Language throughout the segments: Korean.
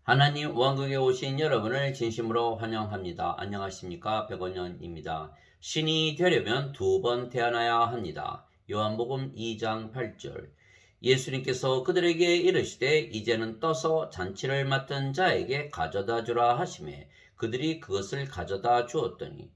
하나님 왕국에 오신 여러분을 진심으로 환영합니다. 안녕하십니까? 백원현입니다. 신이 되려면 두 번 태어나야 합니다. 요한복음 2장 8절. 예수님께서 그들에게 이르시되 이제는 떠서 잔치를 맡은 자에게 가져다 주라 하시매 그들이 그것을 가져다 주었더니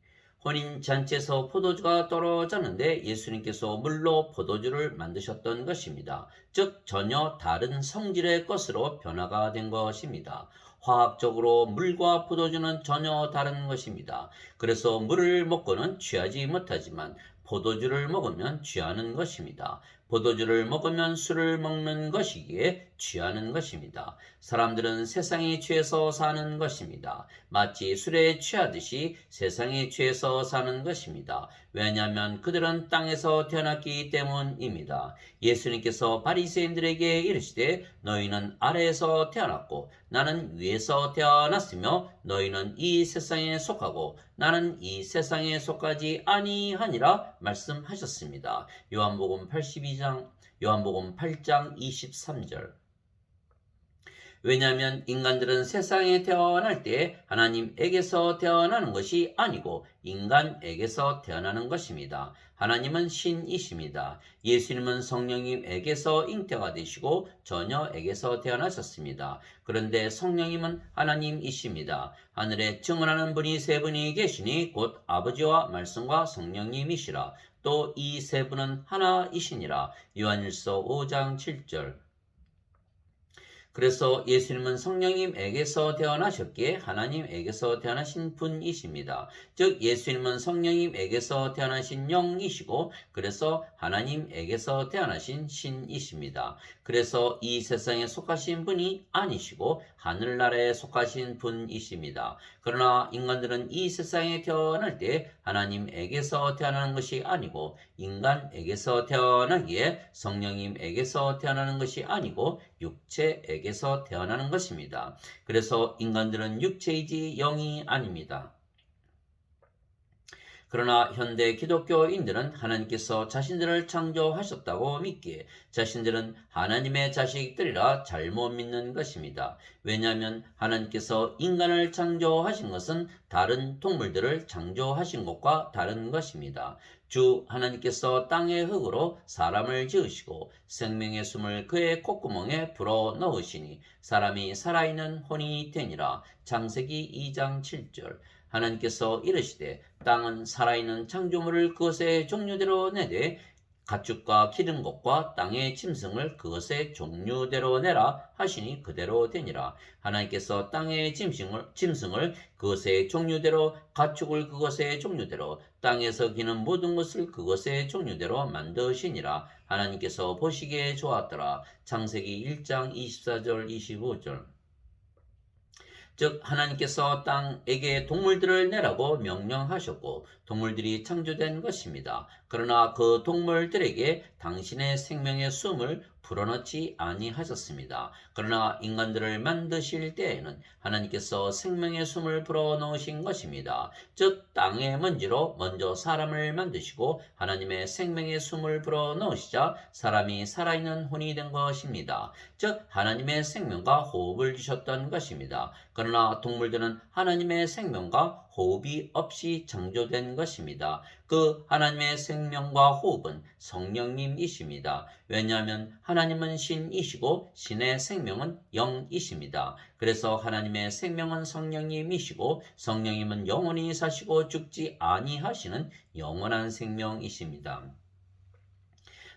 혼인 잔치에서 포도주가 떨어졌는데 예수님께서 물로 포도주를 만드셨던 것입니다. 즉 전혀 다른 성질의 것으로 변화가 된 것입니다. 화학적으로 물과 포도주는 전혀 다른 것입니다. 그래서 물을 먹고는 취하지 못하지만 포도주를 먹으면 취하는 것입니다. 포도주를 먹으면 술을 먹는 것이기에 취하는 것입니다. 사람들은 세상에 취해서 사는 것입니다. 마치 술에 취하듯이 세상에 취해서 사는 것입니다. 왜냐하면 그들은 땅에서 태어났기 때문입니다. 예수님께서 바리새인들에게 이르시되 너희는 아래에서 태어났고 나는 위에서 태어났으며 너희는 이 세상에 속하고 나는 이 세상에 속하지 아니하니라 말씀하셨습니다. 요한복음 8장 23절. 왜냐하면 인간들은 세상에 태어날 때 하나님에게서 태어나는 것이 아니고 인간에게서 태어나는 것입니다. 하나님은 신이십니다. 예수님은 성령님에게서 잉태가 되시고 처녀에게서 태어나셨습니다. 그런데 성령님은 하나님이십니다. 하늘에 증언하는 분이 세 분이 계시니 곧 아버지와 말씀과 성령님이시라. 또 이 세 분은 하나이시니라. 요한일서 5장 7절. 그래서 예수님은 성령님에게서 태어나셨기에 하나님에게서 태어나신 분이십니다. 즉 예수님은 성령님에게서 태어나신 영이시고 그래서 하나님에게서 태어나신 신이십니다. 그래서 이 세상에 속하신 분이 아니시고 하늘나라에 속하신 분이십니다. 그러나 인간들은 이 세상에 태어날 때 하나님에게서 태어나는 것이 아니고 인간에게서 태어나기에 성령님에게서 태어나는 것이 아니고 육체에게서 태어나는 것입니다. 그래서 인간들은 육체이지 영이 아닙니다. 그러나 현대 기독교인들은 하나님께서 자신들을 창조하셨다고 믿기에 자신들은 하나님의 자식들이라 잘못 믿는 것입니다. 왜냐하면 하나님께서 인간을 창조하신 것은 다른 동물들을 창조하신 것과 다른 것입니다. 주 하나님께서 땅의 흙으로 사람을 지으시고 생명의 숨을 그의 콧구멍에 불어 넣으시니 사람이 살아있는 혼이 되니라. 창세기 2장 7절. 하나님께서 이르시되 땅은 살아있는 창조물을 그것의 종류대로 내되 가축과 기른 것과 땅의 짐승을 그것의 종류대로 내라 하시니 그대로 되니라. 하나님께서 땅의 짐승을 그것의 종류대로 가축을 그것의 종류대로 땅에서 기는 모든 것을 그것의 종류대로 만드시니라. 하나님께서 보시기에 좋았더라. 창세기 1장 24절 25절. 즉 하나님께서 땅에게 동물들을 내라고 명령하셨고 동물들이 창조된 것입니다. 그러나 그 동물들에게 당신의 생명의 숨을 불어넣지 아니하셨습니다. 그러나 인간들을 만드실 때에는 하나님께서 생명의 숨을 불어넣으신 것입니다. 즉 땅의 먼지로 먼저 사람을 만드시고 하나님의 생명의 숨을 불어넣으시자 사람이 살아있는 혼이 된 것입니다. 즉 하나님의 생명과 호흡을 주셨던 것입니다. 그러나 동물들은 하나님의 생명과 호흡이 없이 창조된 것입니다. 그 하나님의 생명과 호흡은 성령님이십니다. 왜냐하면 하나님은 신이시고 신의 생명은 영이십니다. 그래서 하나님의 생명은 성령님이시고 성령님은 영원히 사시고 죽지 아니하시는 영원한 생명이십니다.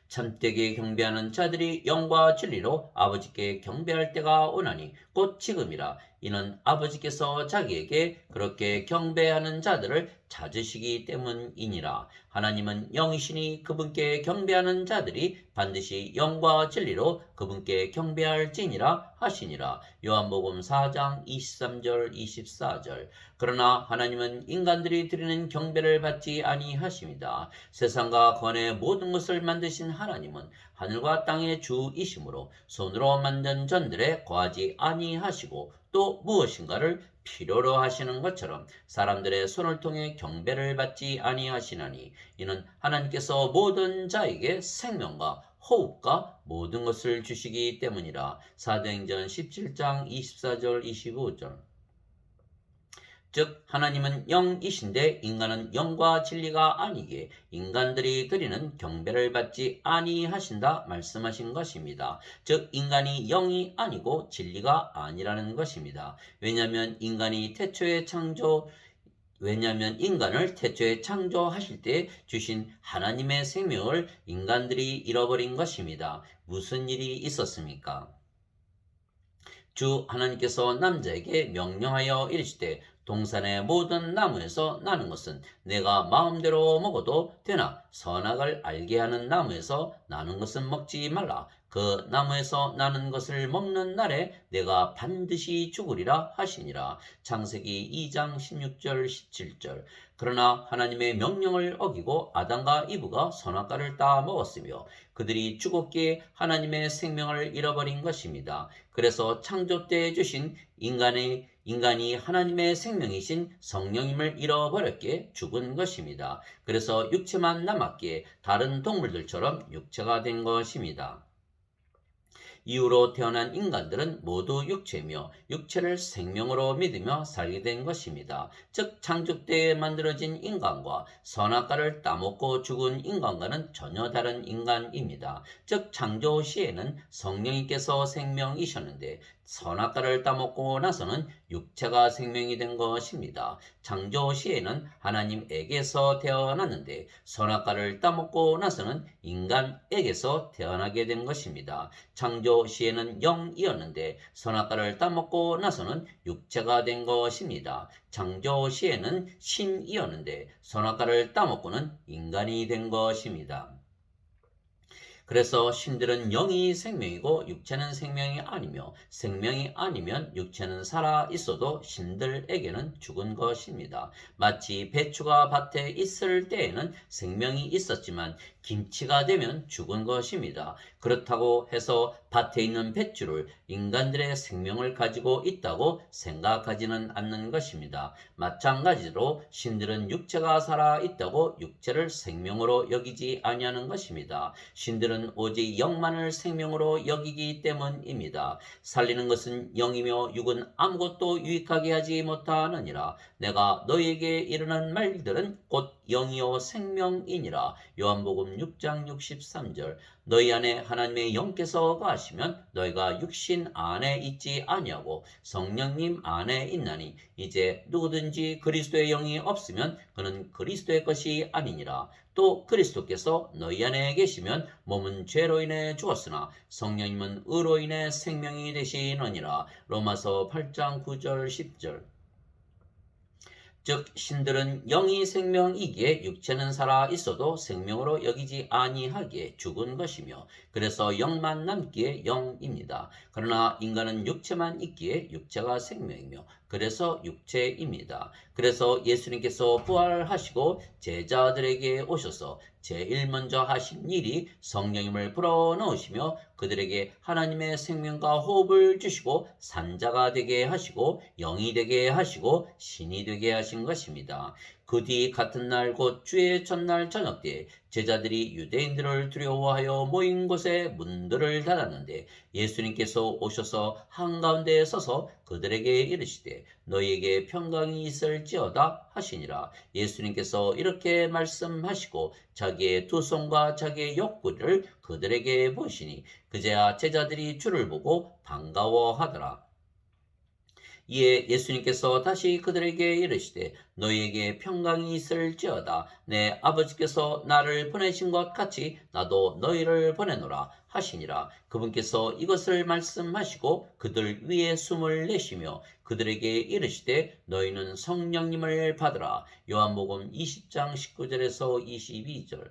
참되게 경배하는 자들이 영과 진리로 아버지께 경배할 때가 오나니 곧 지금이라. 이는 아버지께서 자기에게 그렇게 경배하는 자들을 찾으시기 때문이니라. 하나님은 영이시니 그분께 경배하는 자들이 반드시 영과 진리로 그분께 경배할지니라 하시니라. 요한복음 4장 23절 24절. 그러나 하나님은 인간들이 드리는 경배를 받지 아니하십니다. 세상과 건의 모든 것을 만드신 하나님은 하늘과 땅의 주이시므로 손으로 만든 전들에 거하지 아니하시고 또 무엇인가를 필요로 하시는 것처럼 사람들의 손을 통해 경배를 받지 아니하시나니 이는 하나님께서 모든 자에게 생명과 호흡과 모든 것을 주시기 때문이라. 사도행전 17장 24절 25절. 즉 하나님은 영이신데 인간은 영과 진리가 아니기에 인간들이 드리는 경배를 받지 아니하신다 말씀하신 것입니다. 즉 인간이 영이 아니고 진리가 아니라는 것입니다. 왜냐하면 인간을 태초에 창조하실 때 주신 하나님의 생명을 인간들이 잃어버린 것입니다. 무슨 일이 있었습니까? 주 하나님께서 남자에게 명령하여 이르시되 동산의 모든 나무에서 나는 것은 내가 마음대로 먹어도 되나 선악을 알게 하는 나무에서 나는 것은 먹지 말라. 그 나무에서 나는 것을 먹는 날에 내가 반드시 죽으리라 하시니라. 창세기 2장 16절 17절. 그러나 하나님의 명령을 어기고 아담과 이브가 선악과를 따 먹었으며 그들이 죽었기에 하나님의 생명을 잃어버린 것입니다. 그래서 창조 때 주신 인간이 하나님의 생명이신 성령임을 잃어버렸기에 죽은 것입니다. 그래서 육체만 남았기에 다른 동물들처럼 육체가 된 것입니다. 이후로 태어난 인간들은 모두 육체며 육체를 생명으로 믿으며 살게 된 것입니다. 즉 창조 때에 만들어진 인간과 선악과를 따먹고 죽은 인간과는 전혀 다른 인간입니다. 즉 창조 시에는 성령님께서 생명이셨는데 선악과를 따먹고 나서는 육체가 생명이 된 것입니다. 창조 시에는 하나님에게서 태어났는데 선악과를 따먹고 나서는 인간에게서 태어나게 된 것입니다. 창조 시에는 영이었는데 선악과를 따먹고 나서는 육체가 된 것입니다. 창조 시에는 신이었는데 선악과를 따먹고는 인간이 된 것입니다. 그래서 신들은 영이 생명이고 육체는 생명이 아니며 생명이 아니면 육체는 살아 있어도 신들에게는 죽은 것입니다. 마치 배추가 밭에 있을 때에는 생명이 있었지만 김치가 되면 죽은 것입니다. 그렇다고 해서 밭에 있는 배추를 인간들의 생명을 가지고 있다고 생각하지는 않는 것입니다. 마찬가지로 신들은 육체가 살아 있다고 육체를 생명으로 여기지 아니하는 것입니다. 신들은 오직 영만을 생명으로 여기기 때문입니다. 살리는 것은 영이며 육은 아무것도 유익하게 하지 못하느니라. 내가 너희에게 이르는 말들은 곧 영이요 생명이니라. 요한복음 6장 63절. 너희 안에 하나님의 영께서 거하시면 너희가 육신 안에 있지 아니하고 성령님 안에 있나니 이제 누구든지 그리스도의 영이 없으면 그는 그리스도의 것이 아니니라. 또 그리스도께서 너희 안에 계시면 몸은 죄로 인해 죽었으나 성령님은 의로 인해 생명이 되시느니라. 로마서 8장 9절 10절. 즉 신들은 영이 생명이기에 육체는 살아 있어도 생명으로 여기지 아니하기에 죽은 것이며 그래서 영만 남기에 영입니다. 그러나 인간은 육체만 있기에 육체가 생명이며 그래서 육체입니다. 그래서 예수님께서 부활하시고 제자들에게 오셔서 제일 먼저 하신 일이 성령님을 불어넣으시며 그들에게 하나님의 생명과 호흡을 주시고 산자가 되게 하시고 영이 되게 하시고 신이 되게 하신 것입니다. 그 뒤 같은 날 곧 주의 첫날 저녁 때 제자들이 유대인들을 두려워하여 모인 곳에 문들을 닫았는데 예수님께서 오셔서 한가운데에 서서 그들에게 이르시되 너희에게 평강이 있을지어다 하시니라. 예수님께서 이렇게 말씀하시고 자기의 두 손과 자기의 옆구리를 그들에게 보시니 그제야 제자들이 주를 보고 반가워하더라. 이에 예수님께서 다시 그들에게 이르시되 너희에게 평강이 있을지어다. 내 아버지께서 나를 보내신 것 같이 나도 너희를 보내노라 하시니라. 그분께서 이것을 말씀하시고 그들 위에 숨을 내쉬며 그들에게 이르시되 너희는 성령님을 받으라. 요한복음 20장 19절에서 22절.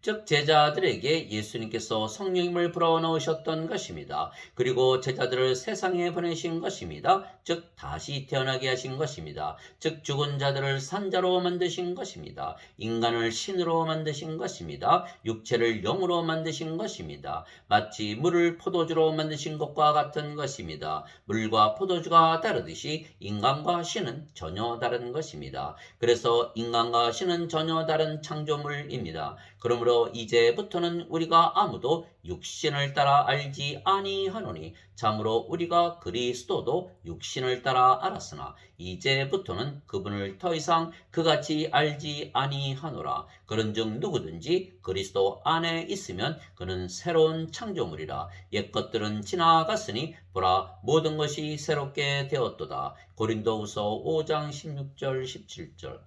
즉 제자들에게 예수님께서 성령님을 불어넣으셨던 것입니다. 그리고 제자들을 세상에 보내신 것입니다. 즉 다시 태어나게 하신 것입니다. 즉 죽은 자들을 산자로 만드신 것입니다. 인간을 신으로 만드신 것입니다. 육체를 영으로 만드신 것입니다. 마치 물을 포도주로 만드신 것과 같은 것입니다. 물과 포도주가 다르듯이 인간과 신은 전혀 다른 것입니다. 그래서 인간과 신은 전혀 다른 창조물입니다. 그러므로 그래서 이제부터는 우리가 아무도 육신을 따라 알지 아니하노니 참으로 우리가 그리스도도 육신을 따라 알았으나 이제부터는 그분을 더 이상 그같이 알지 아니하노라. 그런즉 누구든지 그리스도 안에 있으면 그는 새로운 창조물이라. 옛 것들은 지나갔으니 보라 모든 것이 새롭게 되었도다. 고린도후서 5장 16절 17절.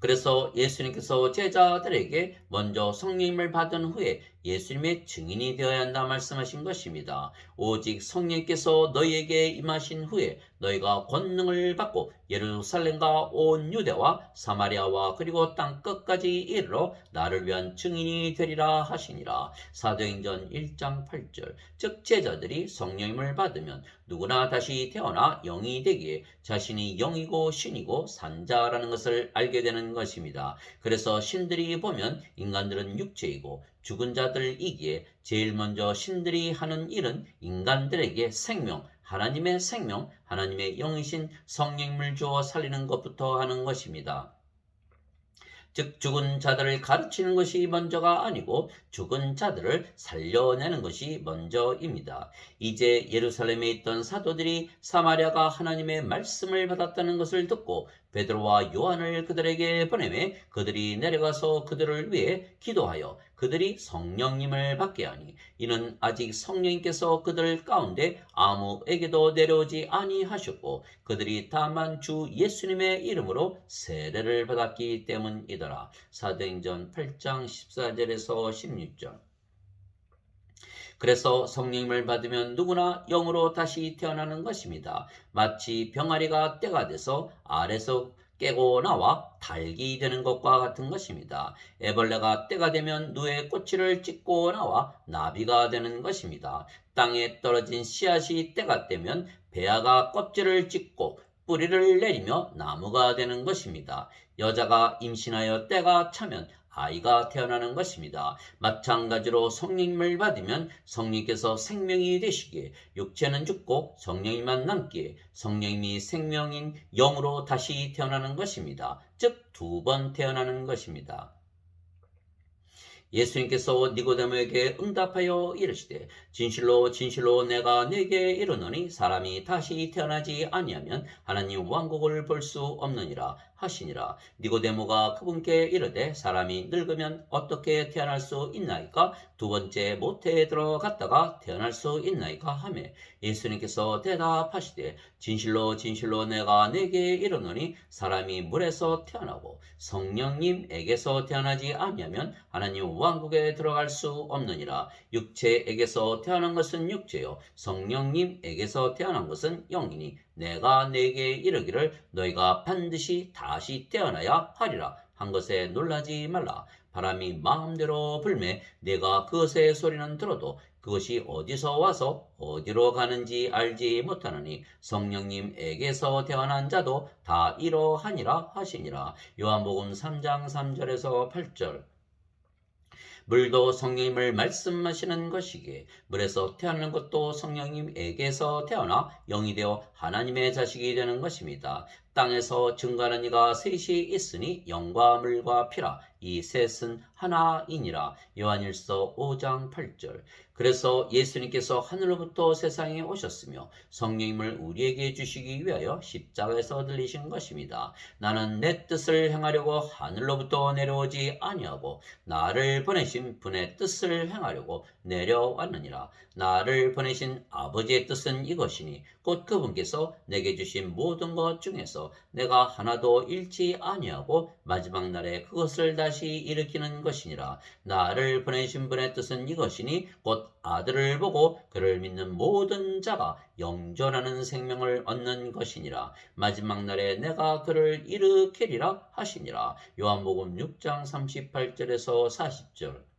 그래서 예수님께서 제자들에게 먼저 성령님을 받은 후에 예수님의 증인이 되어야 한다 말씀하신 것입니다. 오직 성령께서 너희에게 임하신 후에 너희가 권능을 받고 예루살렘과 온 유대와 사마리아와 그리고 땅 끝까지 이르러 나를 위한 증인이 되리라 하시니라. 사도행전 1장 8절. 즉 제자들이 성령님을 받으면 누구나 다시 태어나 영이 되기에 자신이 영이고 신이고 산자라는 것을 알게 되는 것입니다. 그래서 신들이 보면 인간들은 육체이고 죽은 자들이기에 제일 먼저 신들이 하는 일은 인간들에게 생명, 하나님의 영이신 성령님을 주어 살리는 것부터 하는 것입니다. 즉 죽은 자들을 가르치는 것이 먼저가 아니고 죽은 자들을 살려내는 것이 먼저입니다. 이제 예루살렘에 있던 사도들이 사마리아가 하나님의 말씀을 받았다는 것을 듣고 베드로와 요한을 그들에게 보내매 그들이 내려가서 그들을 위해 기도하여 그들이 성령님을 받게 하니 이는 아직 성령님께서 그들 가운데 아무에게도 내려오지 아니하셨고 그들이 다만 주 예수님의 이름으로 세례를 받았기 때문이더라. 사도행전 8장 14절에서 16절. 그래서 성령님을 받으면 누구나 영으로 다시 태어나는 것입니다. 마치 병아리가 때가 돼서 알에서 깨고 나와 닭이 되는 것과 같은 것입니다. 애벌레가 때가 되면 누에 꼬치를 찢고 나와 나비가 되는 것입니다. 땅에 떨어진 씨앗이 때가 되면 배아가 껍질을 찢고 뿌리를 내리며 나무가 되는 것입니다. 여자가 임신하여 때가 차면 아이가 태어나는 것입니다. 마찬가지로 성령님을 받으면 성령께서 생명이 되시기에 육체는 죽고 성령님만 남기에 성령님이 생명인 영으로 다시 태어나는 것입니다. 즉 두 번 태어나는 것입니다. 예수님께서 니고데모에게 응답하여 이르시되 진실로 진실로 내가 네게 이르노니 사람이 다시 태어나지 아니하면 하나님 왕국을 볼 수 없느니라 하시니라. 니고데모가 그분께 이르되 사람이 늙으면 어떻게 태어날 수 있나이까? 두 번째 모태에 들어갔다가 태어날 수 있나이까 하매 예수님께서 대답하시되 진실로 진실로 내가 네게 이르노니 사람이 물에서 태어나고 성령님에게서 태어나지 아니하면 하나님 왕국에 들어갈 수 없느니라. 육체에게서 태어난 것은 육체요 성령님에게서 태어난 것은 영이니 내가 네게 이르기를 너희가 반드시 다시 태어나야 하리라 한 것에 놀라지 말라. 바람이 마음대로 불매 내가 그것의 소리는 들어도 그것이 어디서 와서 어디로 가는지 알지 못하느니 성령님에게서 태어난 자도 다 이러하니라 하시니라. 요한복음 3장 3절에서 8절. 물도 성령님을 말씀하시는 것이기에 물에서 태어나는 것도 성령님에게서 태어나 영이 되어 하나님의 자식이 되는 것입니다. 땅에서 증거하는 이가 셋이 있으니 영과 물과 피라. 이 셋은 하나이니라. 요한일서 5장 8절. 그래서 예수님께서 하늘로부터 세상에 오셨으며 성령님을 우리에게 주시기 위하여 십자가에서 들리신 것입니다. 나는 내 뜻을 행하려고 하늘로부터 내려오지 아니하고 나를 보내신 분의 뜻을 행하려고 내려왔느니라. 나를 보내신 아버지의 뜻은 이것이니 곧 그분께서 내게 주신 모든 것 중에서 내가 하나도 잃지 아니하고 마지막 날에 그것을 다시 일으키는 것이니라. 나를 보내신 분의 뜻은 이것이니 곧 아들을 보고 그를 믿는 모든 자가 영존하는 생명을 얻는 것이니라. 마지막 날에 내가 그를 일으키리라 하시니라. 요한복음 6장 38절에서 40절.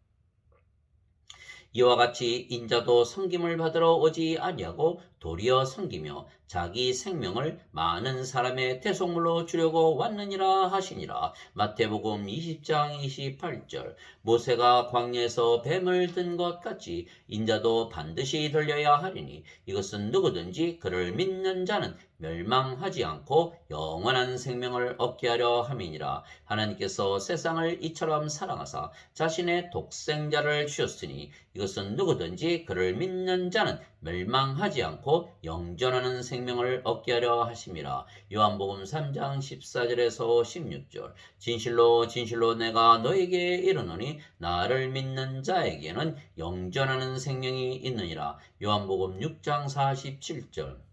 이와 같이 인자도 섬김을 받으러 오지 아니하고 도리어 섬기며 자기 생명을 많은 사람의 대속물로 주려고 왔느니라 하시니라. 마태복음 20장 28절. 모세가 광야에서 뱀을 든 것 같이 인자도 반드시 들려야 하리니 이것은 누구든지 그를 믿는 자는 멸망하지 않고 영원한 생명을 얻게 하려 함이니라. 하나님께서 세상을 이처럼 사랑하사 자신의 독생자를 주셨으니 이것은 누구든지 그를 믿는 자는 멸망하지 않고 영존하는 생명을 얻게 하려 하심이라. 요한복음 3장 14절에서 16절. 진실로 진실로 내가 너에게 이르노니 나를 믿는 자에게는 영존하는 생명이 있느니라. 요한복음 6장 47절.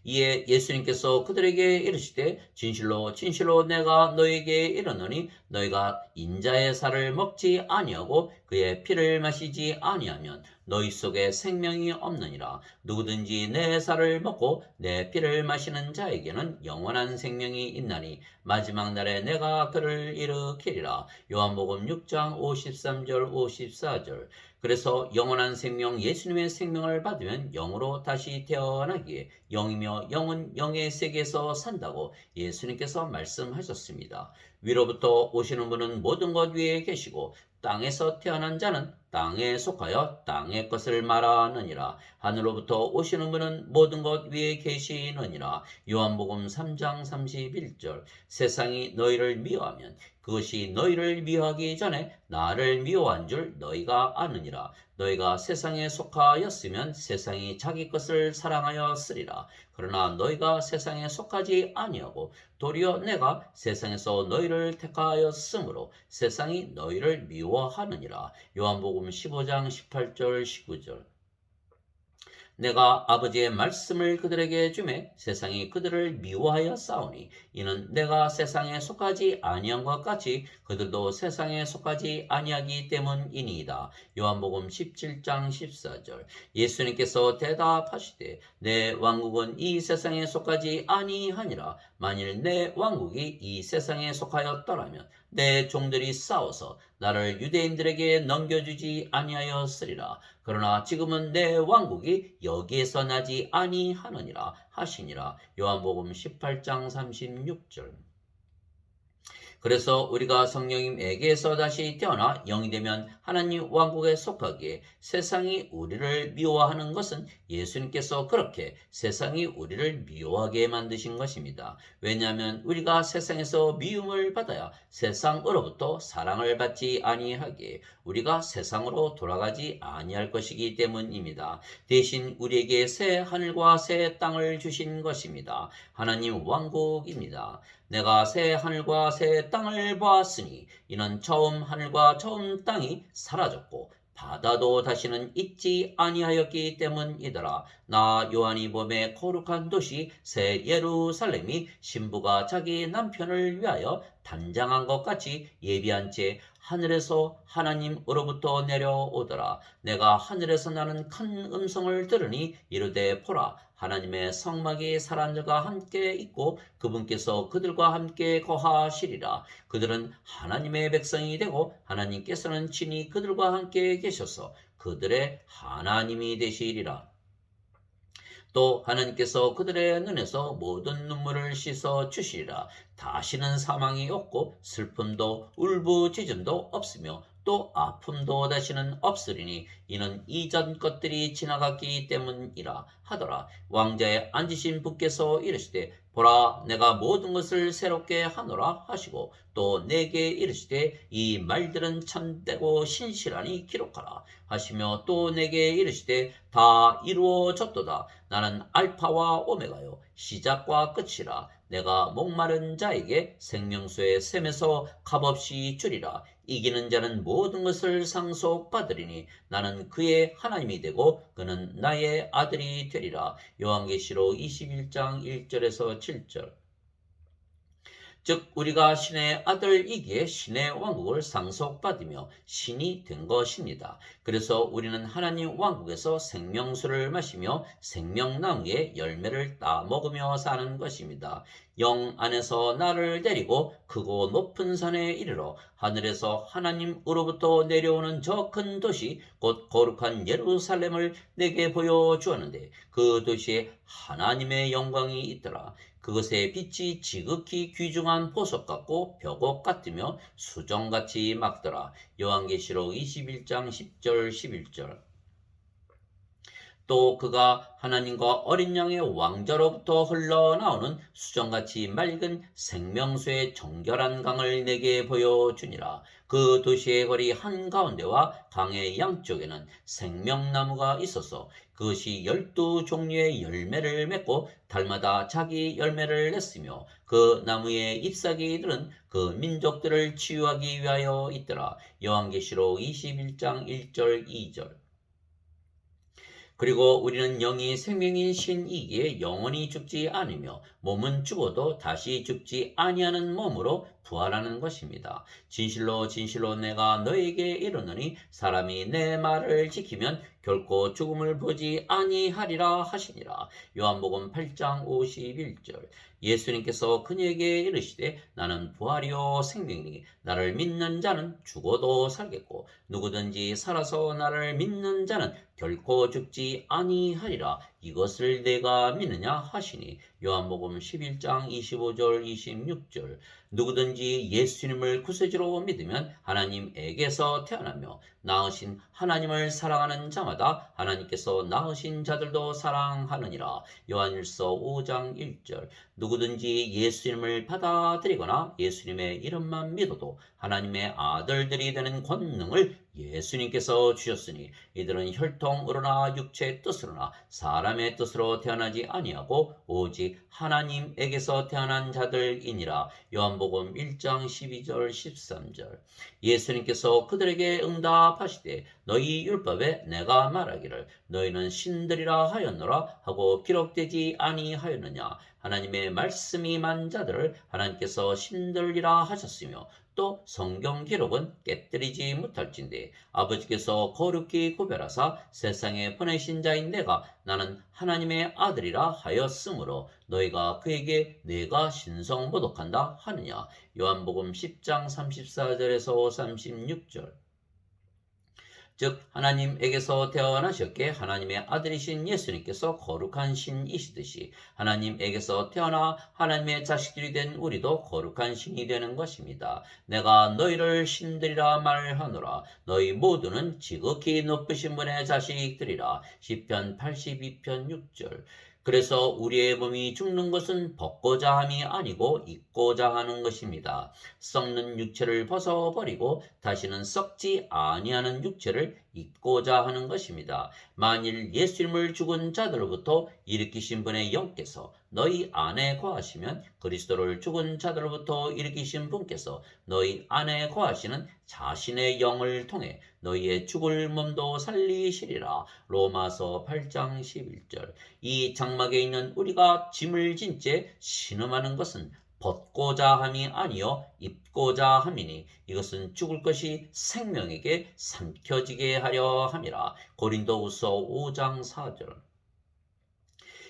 이에 예수님께서 그들에게 이르시되 진실로 진실로 내가 너에게 이르노니 너희가 인자의 살을 먹지 아니하고 그의 피를 마시지 아니하면 너희 속에 생명이 없느니라. 누구든지 내 살을 먹고 내 피를 마시는 자에게는 영원한 생명이 있나니 마지막 날에 내가 그를 일으키리라. 요한복음 6장 53절 54절. 그래서 영원한 생명 예수님의 생명을 받으면 영으로 다시 태어나기에 영이며 영은 영의 세계에서 산다고 예수님께서 말씀하셨습니다. 위로부터 오시는 분은 모든 것 위에 계시고 땅에서 태어난 자는 땅에 속하여 땅의 것을 말하느니라. 하늘로부터 오시는 분은 모든 것 위에 계시느니라. 요한복음 3장 31절. 세상이 너희를 미워하면 그것이 너희를 미워하기 전에 나를 미워한 줄 너희가 아느니라. 너희가 세상에 속하였으면 세상이 자기 것을 사랑하였으리라. 그러나 너희가 세상에 속하지 아니하고 도리어 내가 세상에서 너희를 택하였으므로 세상이 너희를 미워하느니라. 요한복음 15장 18절 19절. 내가 아버지의 말씀을 그들에게 주매 세상이 그들을 미워하여 싸우니 이는 내가 세상에 속하지 아니한 것 같이 그들도 세상에 속하지 아니하기 때문이니이다. 요한복음 17장 14절. 예수님께서 대답하시되 내 왕국은 이 세상에 속하지 아니하니라. 만일 내 왕국이 이 세상에 속하였더라면 내 종들이 싸워서 나를 유대인들에게 넘겨주지 아니하였으리라. 그러나 지금은 내 왕국이 여기에서 나지 아니하느니라 하시니라. 요한복음 18장 36절. 그래서 우리가 성령님에게서 다시 태어나 영이 되면 하나님 왕국에 속하기에 세상이 우리를 미워하는 것은 예수님께서 그렇게 세상이 우리를 미워하게 만드신 것입니다. 왜냐하면 우리가 세상에서 미움을 받아야 세상으로부터 사랑을 받지 아니하기에 우리가 세상으로 돌아가지 아니할 것이기 때문입니다. 대신 우리에게 새 하늘과 새 땅을 주신 것입니다. 하나님 왕국입니다. 내가 새 하늘과 새 땅을 보았으니 이는 처음 하늘과 처음 땅이 사라졌고 바다도 다시는 있지 아니하였기 때문이더라. 나 요한이 봄에 거룩한 도시 새 예루살렘이 신부가 자기 남편을 위하여 단장한 것 같이 예비한 채 하늘에서 하나님으로부터 내려오더라. 내가 하늘에서 나는 큰 음성을 들으니 이르되 보라 하나님의 성막이 사람들과 함께 있고 그분께서 그들과 함께 거하시리라. 그들은 하나님의 백성이 되고 하나님께서는 친히 그들과 함께 계셔서 그들의 하나님이 되시리라. 또 하나님께서 그들의 눈에서 모든 눈물을 씻어 주시리라. 다시는 사망이 없고 슬픔도 울부짖음도 없으며 또 아픔도 다시는 없으리니 이는 이전 것들이 지나갔기 때문이라 하더라. 왕자에 앉으신 분께서 이르시되 보라 내가 모든 것을 새롭게 하노라 하시고 또 내게 이르시되 이 말들은 참되고 신실하니 기록하라 하시며 또 내게 이르시되 다 이루어졌도다. 나는 알파와 오메가요 시작과 끝이라. 내가 목마른 자에게 생명수의 샘에서 값없이 주리라. 이기는 자는 모든 것을 상속받으리니 나는 그의 하나님이 되고 그는 나의 아들이 되리라. 요한계시록 21장 1절에서 7절. 즉 우리가 신의 아들이기에 신의 왕국을 상속받으며 신이 된 것입니다. 그래서 우리는 하나님 왕국에서 생명수를 마시며 생명나무의 열매를 따먹으며 사는 것입니다. 영 안에서 나를 데리고 크고 높은 산에 이르러 하늘에서 하나님으로부터 내려오는 저 큰 도시 곧 거룩한 예루살렘을 내게 보여주었는데 그 도시에 하나님의 영광이 있더라. 그것의 빛이 지극히 귀중한 보석 같고 벽옥 같으며 수정같이 막더라. 요한계시록 21장 10절 11절. 또 그가 하나님과 어린 양의 왕자로부터 흘러나오는 수정같이 맑은 생명수의 정결한 강을 내게 보여주니라. 그 도시의 거리 한가운데와 강의 양쪽에는 생명나무가 있어서 그것이 12종류의 열매를 맺고 달마다 자기 열매를 냈으며 그 나무의 잎사귀들은 그 민족들을 치유하기 위하여 있더라. 요한계시록 21장 1절 2절. 그리고 우리는 영이 생명인 신이기에 영원히 죽지 않으며 몸은 죽어도 다시 죽지 아니하는 몸으로 부활하는 것입니다. 진실로 진실로 내가 너에게 이르노니 사람이 내 말을 지키면 결코 죽음을 보지 아니하리라 하시니라. 요한복음 8장 51절. 예수님께서 그녀에게 이르시되 나는 부활이요 생명이니 나를 믿는 자는 죽어도 살겠고 누구든지 살아서 나를 믿는 자는 결코 죽지 아니하리라. 이것을 내가 믿느냐 하시니. 요한복음 11장 25절 26절. 누구든지 예수님을 구세주로 믿으면 하나님에게서 태어나며 낳으신 하나님을 사랑하는 자마다 하나님께서 낳으신 자들도 사랑하느니라. 요한일서 5장 1절. 누구든지 예수님을 받아들이거나 예수님의 이름만 믿어도 하나님의 아들들이 되는 권능을 예수님께서 주셨으니 이들은 혈통으로나 육체의 뜻으로나 사람의 뜻으로 태어나지 아니하고 오직 하나님에게서 태어난 자들이니라. 요한복음 1장 12절 13절. 예수님께서 그들에게 응답하시되 너희 율법에 내가 말하기를 너희는 신들이라 하였노라 하고 기록되지 아니하였느냐. 하나님의 말씀이 만 자들을 하나님께서 신들이라 하셨으며 또 성경 기록은 깨뜨리지 못할진대 아버지께서 거룩히 구별하사 세상에 보내신 자인 내가 나는 하나님의 아들이라 하였으므로 너희가 그에게 내가 신성모독한다 하느냐. 요한복음 10장 34절에서 36절. 즉 하나님에게서 태어나셨기에 하나님의 아들이신 예수님께서 거룩한 신이시듯이 하나님에게서 태어나 하나님의 자식들이 된 우리도 거룩한 신이 되는 것입니다. 내가 너희를 신들이라 말하노라. 너희 모두는 지극히 높으신 분의 자식들이라. 시편 82편 6절. 그래서 우리의 몸이 죽는 것은 벗고자 함이 아니고 입고자 하는 것입니다. 썩는 육체를 벗어버리고 다시는 썩지 아니하는 육체를 입고자 하는 것입니다. 만일 예수님을 죽은 자들로부터 일으키신 분의 영께서 너희 안에 거하시면 그리스도를 죽은 자들로부터 일으키신 분께서 너희 안에 거하시는 자신의 영을 통해 너희의 죽을 몸도 살리시리라. 로마서 8장 11절. 이 장막에 있는 우리가 짐을 진 채 신음하는 것은 벗고자 함이 아니요 입고자 함이니 이것은 죽을 것이 생명에게 삼켜지게 하려 함이라. 고린도후서 5장 4절.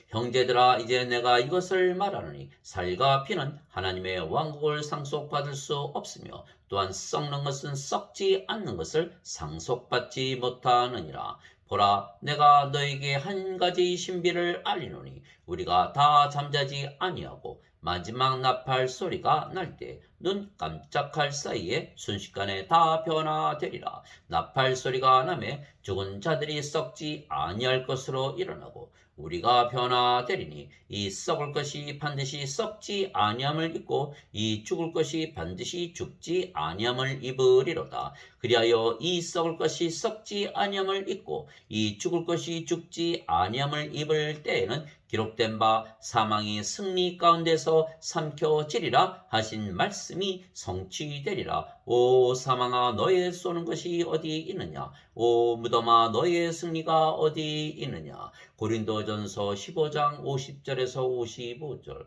형제들아 이제 내가 이것을 말하노니 살과 피는 하나님의 왕국을 상속받을 수 없으며 또한 썩는 것은 썩지 않는 것을 상속받지 못하느니라. 보라 내가 너에게 한 가지 신비를 알리노니 우리가 다 잠자지 아니하고 마지막 나팔 소리가 날 때 눈 깜짝할 사이에 순식간에 다 변화되리라. 나팔 소리가 나매 죽은 자들이 썩지 아니할 것으로 일어나고 우리가 변화되리니 이 썩을 것이 반드시 썩지 아니함을 입고 이 죽을 것이 반드시 죽지 아니함을 입으리로다. 그리하여 이 썩을 것이 썩지 아니함을 입고 이 죽을 것이 죽지 아니함을 입을 때에는 기록된 바 사망이 승리 가운데서 삼켜지리라 하신 말씀이 성취되리라. 오 사망아 너의 쏘는 것이 어디 있느냐. 오 무덤아 너의 승리가 어디 있느냐. 고린도전서 15장 50절에서 55절.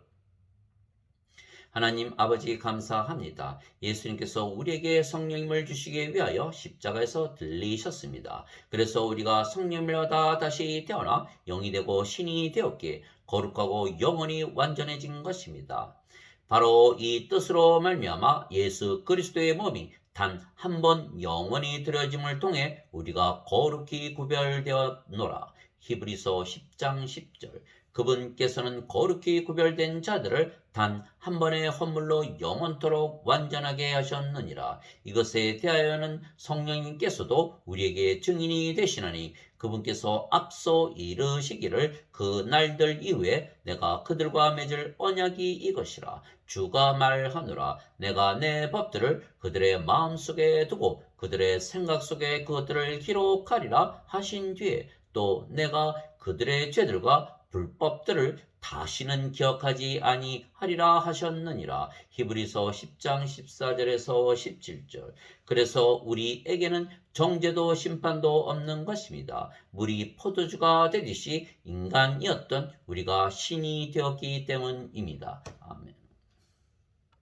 하나님 아버지 감사합니다. 예수님께서 우리에게 성령님을 주시기 위하여 십자가에서 들리셨습니다. 그래서 우리가 성령님을 받아 다시 태어나 영이 되고 신이 되었기에 거룩하고 영원히 완전해진 것입니다. 바로 이 뜻으로 말미암아 예수 그리스도의 몸이 단 한 번 영원히 드려짐을 통해 우리가 거룩히 구별되었노라. 히브리서 10장 10절. 그분께서는 거룩히 구별된 자들을 단 한 번의 헌물로 영원토록 완전하게 하셨느니라. 이것에 대하여는 성령님께서도 우리에게 증인이 되시나니 그분께서 앞서 이르시기를 그 날들 이후에 내가 그들과 맺을 언약이 이것이라. 주가 말하노라. 내가 내 법들을 그들의 마음속에 두고 그들의 생각 속에 그것들을 기록하리라 하신 뒤에 또 내가 그들의 죄들과 불법들을 다시는 기억하지 아니하리라 하셨느니라. 히브리서 10장 14절에서 17절. 그래서 우리에게는 정죄도 심판도 없는 것입니다. 물이 포도주가 되듯이 인간이었던 우리가 신이 되었기 때문입니다. 아멘.